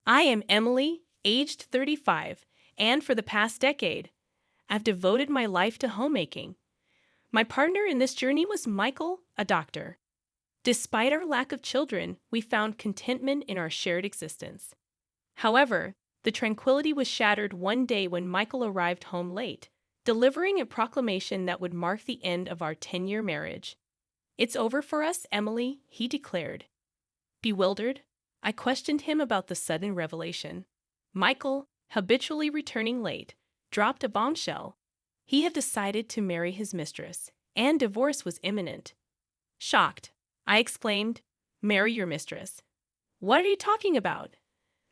I am Emily, aged 35, and for the past decade, I've devoted my life to homemaking. My partner in this journey was Michael, a doctor. Despite our lack of children, we found contentment in our shared existence. However, the tranquility was shattered one day when Michael arrived home late, delivering a proclamation that would mark the end of our 10-year marriage. "It's over for us, Emily," he declared. Bewildered, I questioned him about the sudden revelation. Michael, habitually returning late, dropped a bombshell. He had decided to marry his mistress, and divorce was imminent. Shocked, I exclaimed, "Marry your mistress? What are you talking about?"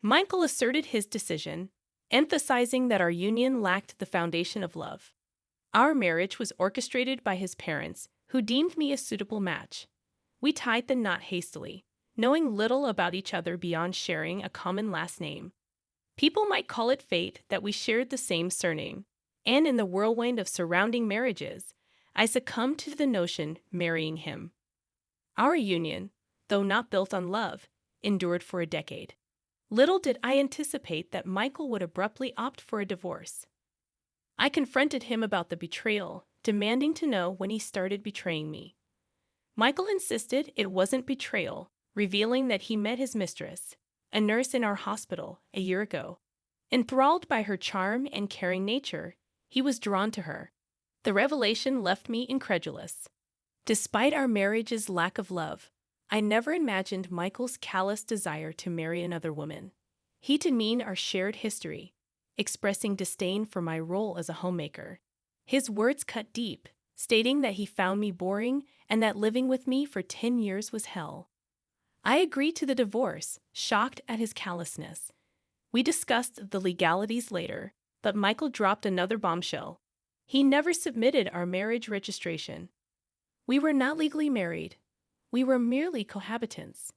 Michael asserted his decision, emphasizing that our union lacked the foundation of love. Our marriage was orchestrated by his parents, who deemed me a suitable match. We tied the knot hastily, knowing little about each other beyond sharing a common last name. People might call it fate that we shared the same surname, and in the whirlwind of surrounding marriages, I succumbed to the notion marrying him. Our union, though not built on love, endured for a decade. Little did I anticipate that Michael would abruptly opt for a divorce. I confronted him about the betrayal, demanding to know when he started betraying me. Michael insisted it wasn't betrayal, revealing that he met his mistress, a nurse in our hospital, a year ago. Enthralled by her charm and caring nature, he was drawn to her. The revelation left me incredulous. Despite our marriage's lack of love, I never imagined Michael's callous desire to marry another woman. He demeaned our shared history, expressing disdain for my role as a homemaker. His words cut deep, stating that he found me boring and that living with me for 10 years was hell. I agreed to the divorce, shocked at his callousness. We discussed the legalities later, but Michael dropped another bombshell. He never submitted our marriage registration. We were not legally married. We were merely cohabitants.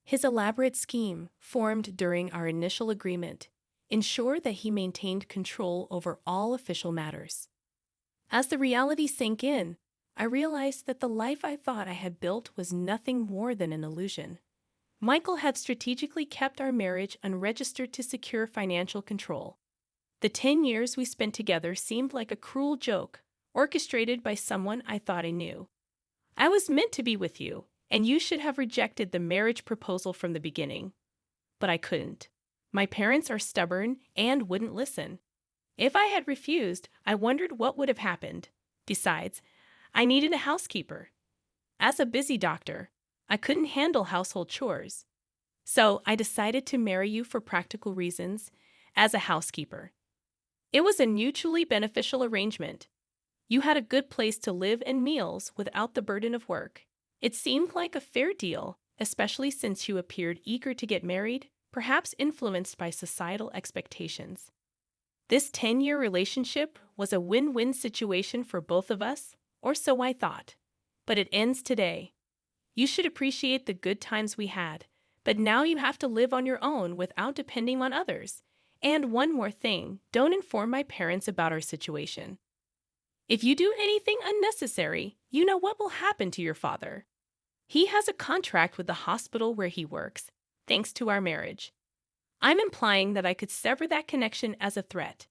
His elaborate scheme, formed during our initial agreement, ensured that he maintained control over all official matters. As the reality sank in, I realized that the life I thought I had built was nothing more than an illusion. Michael had strategically kept our marriage unregistered to secure financial control. The 10 years we spent together seemed like a cruel joke, orchestrated by someone I thought I knew. "I was meant to be with you, and you should have rejected the marriage proposal from the beginning." But I couldn't. My parents are stubborn and wouldn't listen. If I had refused, I wondered what would have happened. Besides, I needed a housekeeper. As a busy doctor, I couldn't handle household chores. So I decided to marry you for practical reasons, as a housekeeper. It was a mutually beneficial arrangement. You had a good place to live and meals without the burden of work. It seemed like a fair deal, especially since you appeared eager to get married, perhaps influenced by societal expectations. This 10-year relationship was a win-win situation for both of us, or so I thought. But it ends today. You should appreciate the good times we had, but now you have to live on your own without depending on others. And one more thing, don't inform my parents about our situation. If you do anything unnecessary, you know what will happen to your father. He has a contract with the hospital where he works, thanks to our marriage. I'm implying that I could sever that connection as a threat.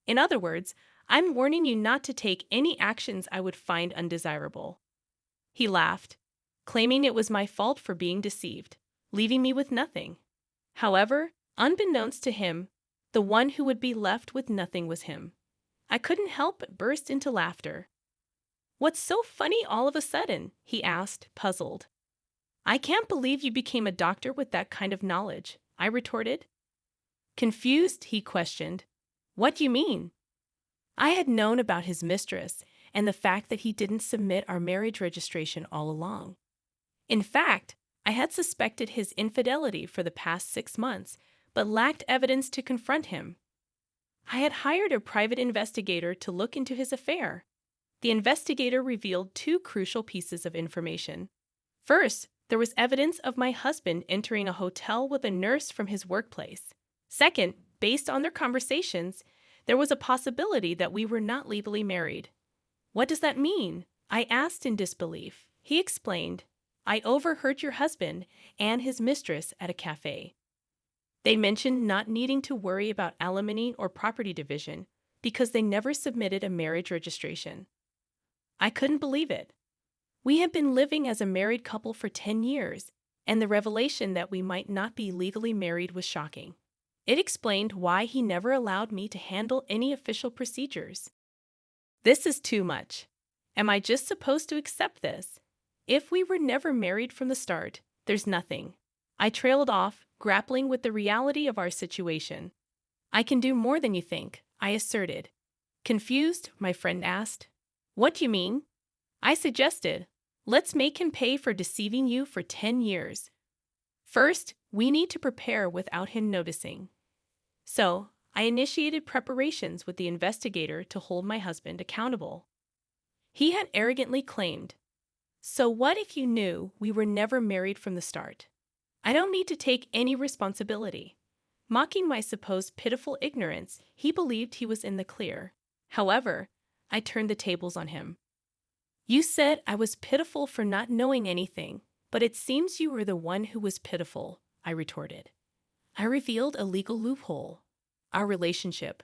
In other words, I'm warning you not to take any actions I would find undesirable. He laughed, claiming it was my fault for being deceived, leaving me with nothing. However, unbeknownst to him, the one who would be left with nothing was him. I couldn't help but burst into laughter. "What's so funny all of a sudden?" he asked, puzzled. "I can't believe you became a doctor with that kind of knowledge," I retorted. Confused, he questioned, "What do you mean?" I had known about his mistress and the fact that he didn't submit our marriage registration all along. In fact, I had suspected his infidelity for the past 6 months, but lacked evidence to confront him. I had hired a private investigator to look into his affair. The investigator revealed 2 crucial pieces of information. First, there was evidence of my husband entering a hotel with a nurse from his workplace. Second, based on their conversations, there was a possibility that we were not legally married. "What does that mean?" I asked in disbelief. He explained, "I overheard your husband and his mistress at a cafe." They mentioned not needing to worry about alimony or property division because they never submitted a marriage registration. I couldn't believe it. We had been living as a married couple for 10 years, and the revelation that we might not be legally married was shocking. It explained why he never allowed me to handle any official procedures. This is too much. Am I just supposed to accept this? If we were never married from the start, there's nothing. I trailed off, grappling with the reality of our situation. I can do more than you think, I asserted. Confused, my friend asked. What do you mean? I suggested. Let's make him pay for deceiving you for 10 years. First, we need to prepare without him noticing. So, I initiated preparations with the investigator to hold my husband accountable. He had arrogantly claimed, "So what if you knew we were never married from the start? I don't need to take any responsibility." Mocking my supposed pitiful ignorance, he believed he was in the clear. However, I turned the tables on him. "You said I was pitiful for not knowing anything, but it seems you were the one who was pitiful," I retorted. I revealed a legal loophole. Our relationship,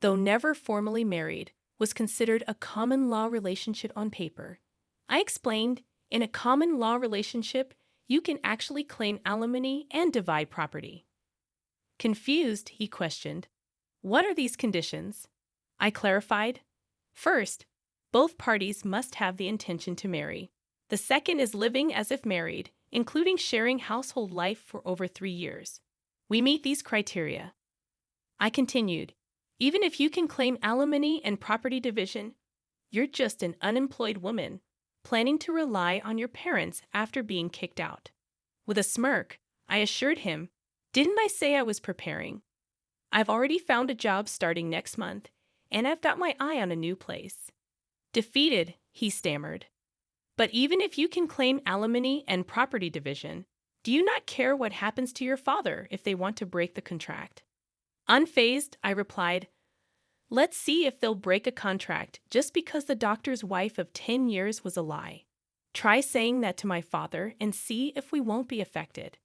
though never formally married, was considered a common law relationship on paper. I explained, in a common law relationship, you can actually claim alimony and divide property. Confused, he questioned, "What are these conditions?" I clarified. First, both parties must have the intention to marry. The second is living as if married, including sharing household life for over 3 years. We meet these criteria. I continued, even if you can claim alimony and property division, you're just an unemployed woman, planning to rely on your parents after being kicked out. With a smirk, I assured him, "Didn't I say I was preparing? I've already found a job starting next month, and I've got my eye on a new place." Defeated, he stammered. "But even if you can claim alimony and property division, do you not care what happens to your father if they want to break the contract?" Unfazed, I replied, "Let's see if they'll break a contract just because the doctor's wife of 10 years was a lie. Try saying that to my father and see if we won't be affected."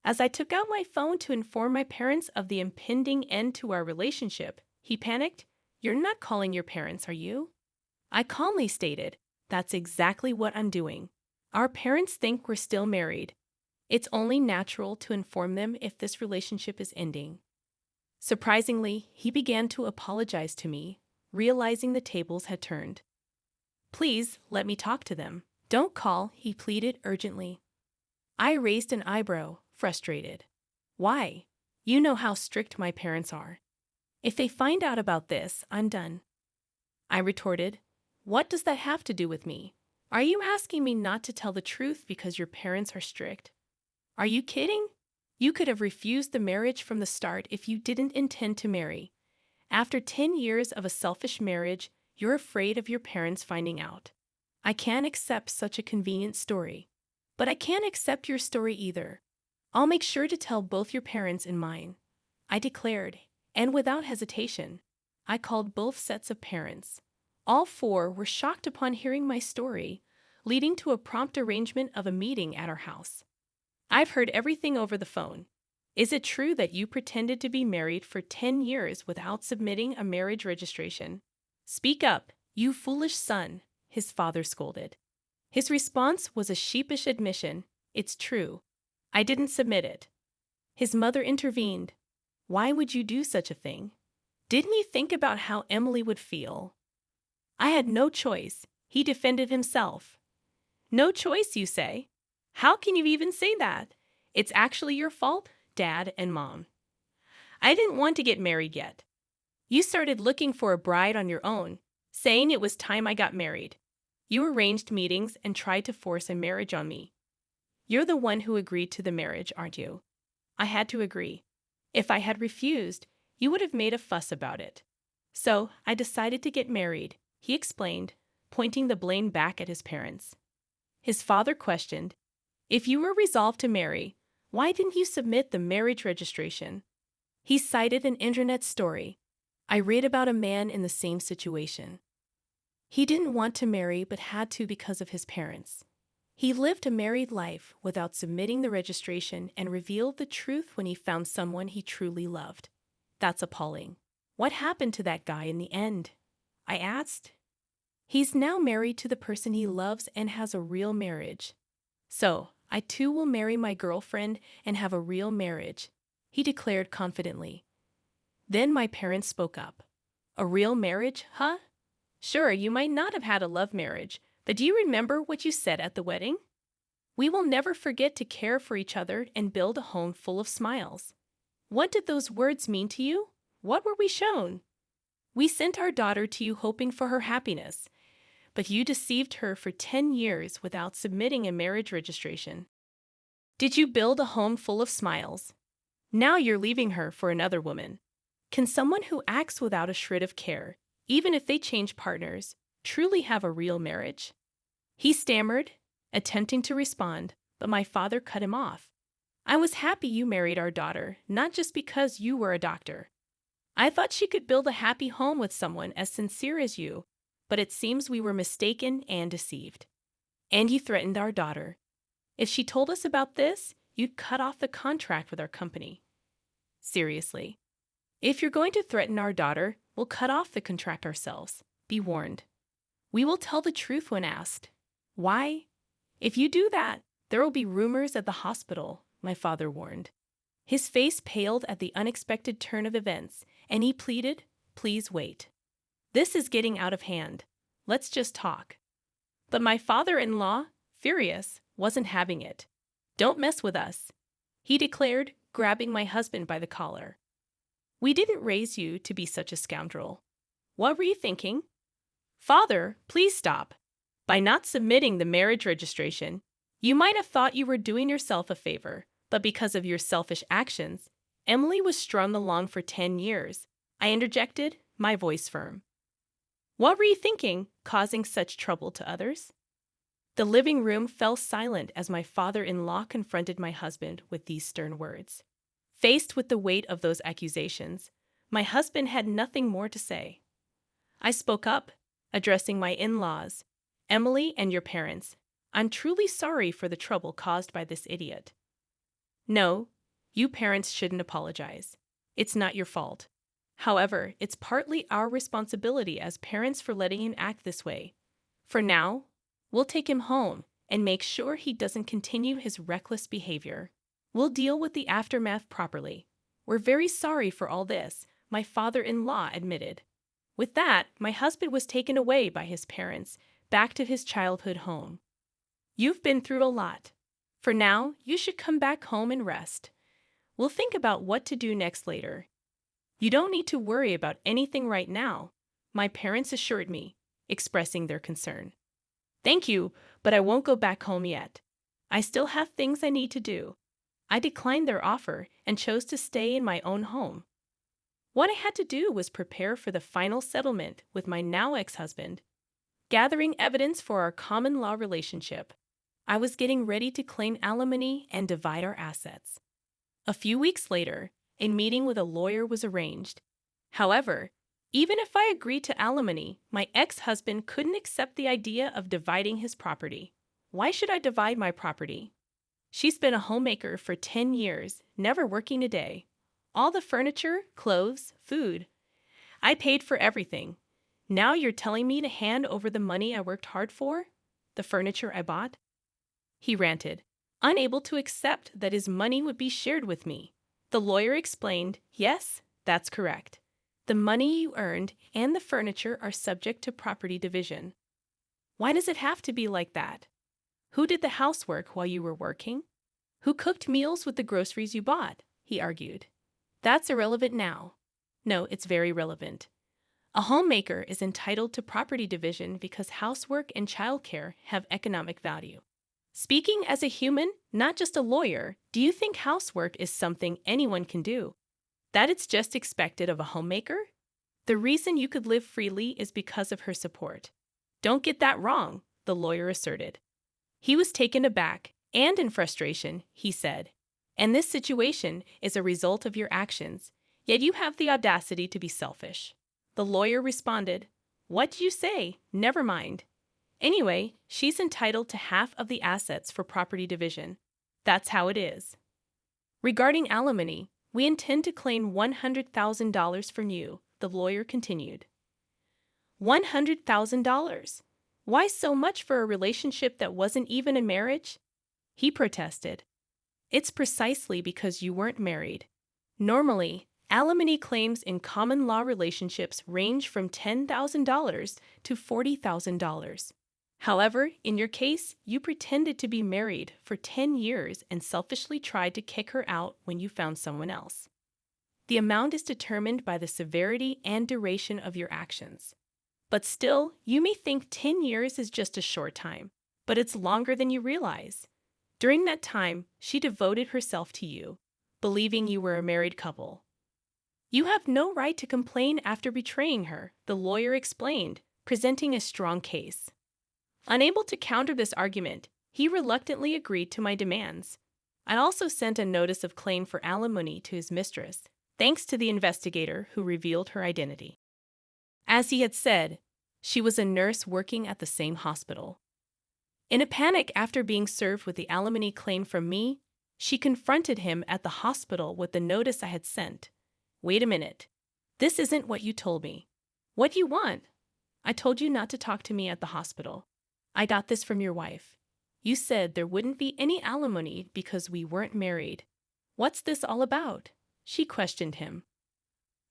As I took out my phone to inform my parents of the impending end to our relationship, he panicked. "You're not calling your parents, are you?" I calmly stated, "That's exactly what I'm doing. Our parents think we're still married. It's only natural to inform them if this relationship is ending." Surprisingly, he began to apologize to me, realizing the tables had turned. "Please, let me talk to them. Don't call," he pleaded urgently. I raised an eyebrow, frustrated. "Why? You know how strict my parents are. If they find out about this, I'm done." I retorted, "What does that have to do with me? Are you asking me not to tell the truth because your parents are strict? Are you kidding? You could have refused the marriage from the start if you didn't intend to marry. After 10 years of a selfish marriage, you're afraid of your parents finding out. I can't accept such a convenient story. But I can't accept your story either. I'll make sure to tell both your parents and mine," I declared, and without hesitation, I called both sets of parents. All 4 were shocked upon hearing my story, leading to a prompt arrangement of a meeting at our house. "I've heard everything over the phone. Is it true that you pretended to be married for 10 years without submitting a marriage registration? Speak up, you foolish son," his father scolded. His response was a sheepish admission, "It's true. I didn't submit it." His mother intervened. "Why would you do such a thing? Didn't you think about how Emily would feel?" I had no choice. He defended himself. "No choice, you say? How can you even say that? It's actually your fault, Dad and Mom. I didn't want to get married yet. You started looking for a bride on your own, saying it was time I got married. You arranged meetings and tried to force a marriage on me. You're the one who agreed to the marriage, aren't you?" I had to agree. If I had refused, you would have made a fuss about it. "So I decided to get married," he explained, pointing the blame back at his parents. His father questioned, "If you were resolved to marry, why didn't you submit the marriage registration?" He cited an internet story. I read about a man in the same situation. He didn't want to marry but had to because of his parents. He lived a married life without submitting the registration and revealed the truth when he found someone he truly loved. That's appalling. What happened to that guy in the end? I asked. He's now married to the person he loves and has a real marriage. So, I too will marry my girlfriend and have a real marriage, he declared confidently. Then my parents spoke up. A real marriage, huh? Sure, you might not have had a love marriage, but do you remember what you said at the wedding? We will never forget to care for each other and build a home full of smiles. What did those words mean to you? What were we shown? We sent our daughter to you hoping for her happiness, but you deceived her for 10 years without submitting a marriage registration. Did you build a home full of smiles? Now you're leaving her for another woman. Can someone who acts without a shred of care, even if they change partners, truly have a real marriage? He stammered, attempting to respond, but my father cut him off. I was happy you married our daughter, not just because you were a doctor. I thought she could build a happy home with someone as sincere as you, but it seems we were mistaken and deceived. And you threatened our daughter. If she told us about this, you'd cut off the contract with our company. Seriously. If you're going to threaten our daughter, we'll cut off the contract ourselves. Be warned. We will tell the truth when asked. Why? If you do that, there will be rumors at the hospital, my father warned. His face paled at the unexpected turn of events, and he pleaded, please wait. This is getting out of hand. Let's just talk. But my father-in-law, furious, wasn't having it. Don't mess with us, he declared, grabbing my husband by the collar. We didn't raise you to be such a scoundrel. What were you thinking? Father, please stop. By not submitting the marriage registration, you might have thought you were doing yourself a favor, but because of your selfish actions, Emily was strung along for 10 years. I interjected, my voice firm. What were you thinking, causing such trouble to others? The living room fell silent as my father-in-law confronted my husband with these stern words. Faced with the weight of those accusations, my husband had nothing more to say. I spoke up, addressing my in-laws, Emily and your parents. I'm truly sorry for the trouble caused by this idiot. No, you parents shouldn't apologize. It's not your fault. However, it's partly our responsibility as parents for letting him act this way. For now, we'll take him home and make sure he doesn't continue his reckless behavior. We'll deal with the aftermath properly. We're very sorry for all this, my father-in-law admitted. With that, my husband was taken away by his parents, back to his childhood home. You've been through a lot. For now, you should come back home and rest. We'll think about what to do next later. You don't need to worry about anything right now, my parents assured me, expressing their concern. Thank you, but I won't go back home yet. I still have things I need to do. I declined their offer and chose to stay in my own home. What I had to do was prepare for the final settlement with my now ex-husband, gathering evidence for our common law relationship. I was getting ready to claim alimony and divide our assets. A few weeks later, a meeting with a lawyer was arranged. However, even if I agreed to alimony, my ex-husband couldn't accept the idea of dividing his property. Why should I divide my property? She's been a homemaker for 10 years, never working a day. All the furniture, clothes, food. I paid for everything. Now you're telling me to hand over the money I worked hard for? The furniture I bought? He ranted, unable to accept that his money would be shared with me. The lawyer explained, yes, that's correct. The money you earned and the furniture are subject to property division. Why does it have to be like that? Who did the housework while you were working? Who cooked meals with the groceries you bought? He argued. That's irrelevant now. No, it's very relevant. A homemaker is entitled to property division because housework and childcare have economic value. Speaking as a human, not just a lawyer, do you think housework is something anyone can do? That it's just expected of a homemaker? The reason you could live freely is because of her support. Don't get that wrong, the lawyer asserted. He was taken aback, and in frustration, he said, and this situation is a result of your actions, yet you have the audacity to be selfish. The lawyer responded, what do you say? Never mind. Anyway, she's entitled to half of the assets for property division. That's how it is. Regarding alimony, we intend to claim $100,000 from you, the lawyer continued. $100,000? Why so much for a relationship that wasn't even a marriage? He protested. It's precisely because you weren't married. Normally, alimony claims in common law relationships range from $10,000 to $40,000. However, in your case, you pretended to be married for 10 years and selfishly tried to kick her out when you found someone else. The amount is determined by the severity and duration of your actions. But still, you may think 10 years is just a short time, but it's longer than you realize. During that time, she devoted herself to you, believing you were a married couple. You have no right to complain after betraying her, the lawyer explained, presenting a strong case. Unable to counter this argument, he reluctantly agreed to my demands. I also sent a notice of claim for alimony to his mistress, thanks to the investigator who revealed her identity. As he had said, she was a nurse working at the same hospital. In a panic after being served with the alimony claim from me, she confronted him at the hospital with the notice I had sent. Wait a minute. This isn't what you told me. What do you want? I told you not to talk to me at the hospital. I got this from your wife. You said there wouldn't be any alimony because we weren't married. What's this all about? She questioned him.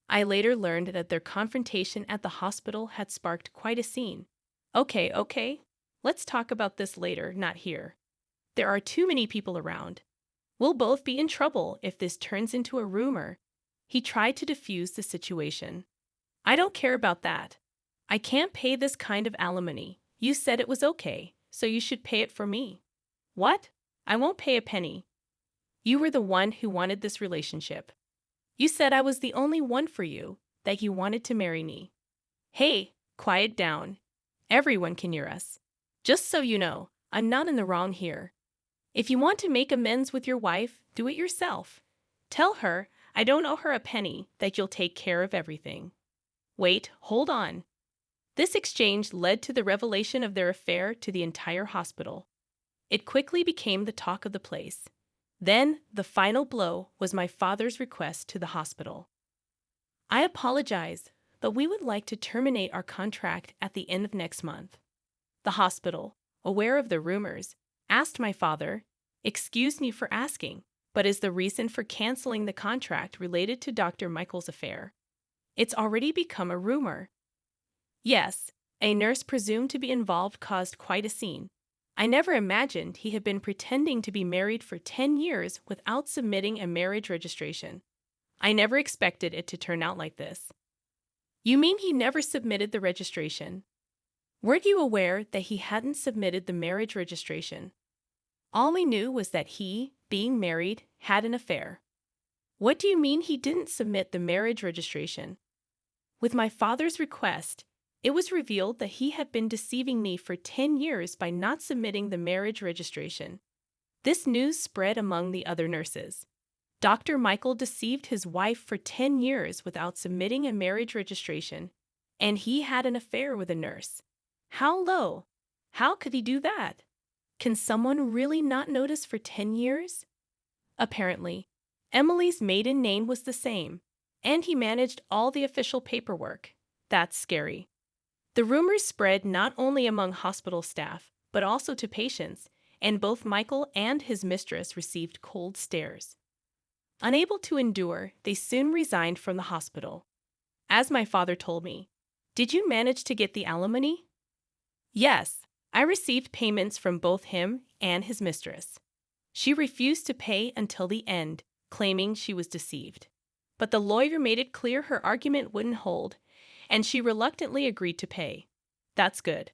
I later learned that their confrontation at the hospital had sparked quite a scene. Okay. Let's talk about this later, not here. There are too many people around. We'll both be in trouble if this turns into a rumor. He tried to defuse the situation. I don't care about that. I can't pay this kind of alimony. You said it was okay, so you should pay it for me. What? I won't pay a penny. You were the one who wanted this relationship. You said I was the only one for you, that you wanted to marry me. Hey, quiet down. Everyone can hear us. Just so you know, I'm not in the wrong here. If you want to make amends with your wife, do it yourself. Tell her I don't owe her a penny, that you'll take care of everything. Wait, hold on. This exchange led to the revelation of their affair to the entire hospital. It quickly became the talk of the place. Then, the final blow was my father's request to the hospital. I apologize, but we would like to terminate our contract at the end of next month. The hospital, aware of the rumors, asked my father, "Excuse me for asking, but is the reason for canceling the contract related to Dr. Michael's affair? It's already become a rumor." Yes, a nurse presumed to be involved caused quite a scene. I never imagined he had been pretending to be married for 10 years without submitting a marriage registration. I never expected it to turn out like this. You mean he never submitted the registration? Weren't you aware that he hadn't submitted the marriage registration? All we knew was that he, being married, had an affair. What do you mean he didn't submit the marriage registration? With my father's request, it was revealed that he had been deceiving me for 10 years by not submitting the marriage registration. This news spread among the other nurses. Dr. Michael deceived his wife for 10 years without submitting a marriage registration, and he had an affair with a nurse. How low? How could he do that? Can someone really not notice for 10 years? Apparently, Emily's maiden name was the same, and he managed all the official paperwork. That's scary. The rumors spread not only among hospital staff, but also to patients, and both Michael and his mistress received cold stares. Unable to endure, they soon resigned from the hospital. As my father told me, "Did you manage to get the alimony?" Yes, I received payments from both him and his mistress. She refused to pay until the end, claiming she was deceived. But the lawyer made it clear her argument wouldn't hold, and she reluctantly agreed to pay. That's good.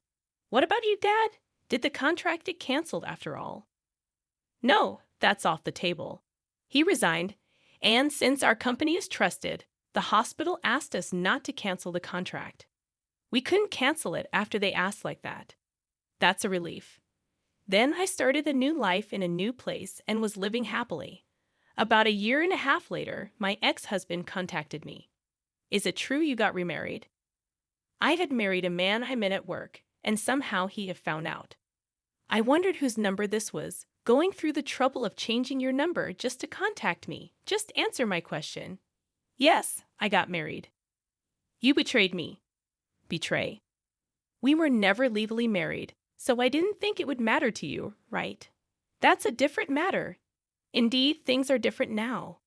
What about you, Dad? Did the contract get canceled after all? No, that's off the table. He resigned, and since our company is trusted, the hospital asked us not to cancel the contract. We couldn't cancel it after they asked like that. That's a relief. Then I started a new life in a new place and was living happily. About a year and a half later, my ex-husband contacted me. "Is it true you got remarried?" I had married a man I met at work, and somehow he had found out. I wondered whose number this was, going through the trouble of changing your number just to contact me. Just answer my question. Yes, I got married. You betrayed me. Betray. We were never legally married, so I didn't think it would matter to you, right? That's a different matter. Indeed, things are different now.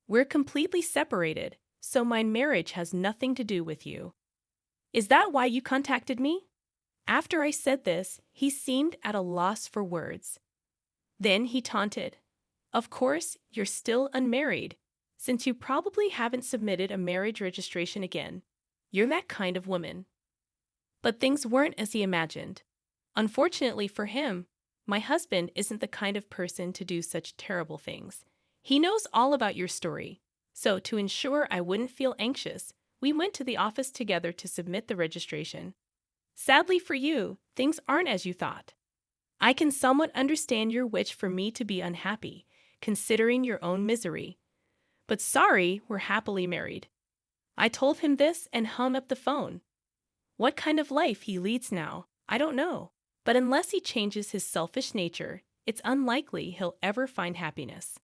We're completely separated, so my marriage has nothing to do with you. Is that why you contacted me? After I said this, he seemed at a loss for words. Then he taunted. Of course, you're still unmarried, since you probably haven't submitted a marriage registration again. You're that kind of woman. But things weren't as he imagined. Unfortunately for him, my husband isn't the kind of person to do such terrible things. He knows all about your story. So to ensure I wouldn't feel anxious, we went to the office together to submit the registration. Sadly for you, things aren't as you thought. I can somewhat understand your wish for me to be unhappy, considering your own misery. But sorry, we're happily married. I told him this and hung up the phone. What kind of life he leads now, I don't know. But unless he changes his selfish nature, it's unlikely he'll ever find happiness.